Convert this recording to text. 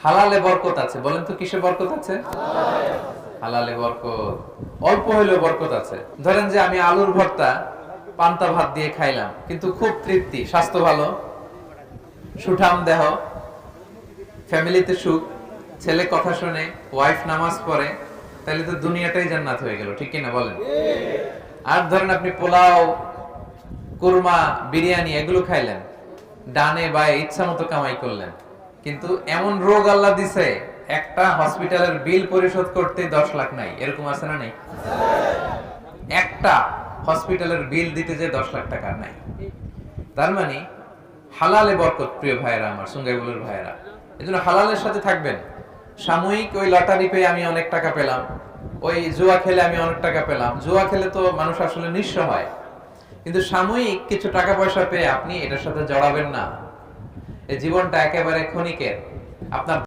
হালালে বরকত আছে। বলেন তো কিসে বরকত আছে? হালালে বরকত। অল্প হইলেও বরকত আছে। ধরেন যে আমি আলুর ভর্তা পান্তা ভাত দিয়ে খাইলাম, কিন্তু খুব তৃপ্তি, স্বাস্থ্য ভালো, সুঠাম দেহ, ফ্যামিলিতে সুখ, ছেলে কথা শুনে, ওয়াইফ নামাজ পড়ে, তাহলে তো দুনিয়াটাই জান্নাত হয়ে গেল, ঠিক কিনা বলেন? আর ধরেন আপনি পোলাও, কুরমা, বিরিয়ানি এগুলো খাইলেন, ডানে বায়ে ইচ্ছা মতো কামাই করলেন, কিন্তু এমন রোগ আল্লাহ দিছে একটা হসপিটালের বিল পরিশোধ করতে 10 লাখ নাই, এরকম আছে না? নেই? একটা হসপিটালের বিল দিতে যে 10 লাখ টাকা নাই। তার মানে হালালে বরকত, প্রিয় ভাইয়েরা আমার, সুঙ্গাইবুলের ভাইয়েরা। এজন্য হালালের সাথে থাকবেন। সাময়িক ওই লটারি পেয়ে আমি অনেক টাকা পেলাম, ওই জুয়া খেলে আমি অনেক টাকা পেলাম, জুয়া খেলে তো মানুষ আসলে নিঃস্ব হয়, কিন্তু সাময়িক কিছু টাকা পয়সা পেয়ে আপনি এটার সাথে জড়াবেন না। এই জীবনটা একেবারে ক্ষণিকের। আপনার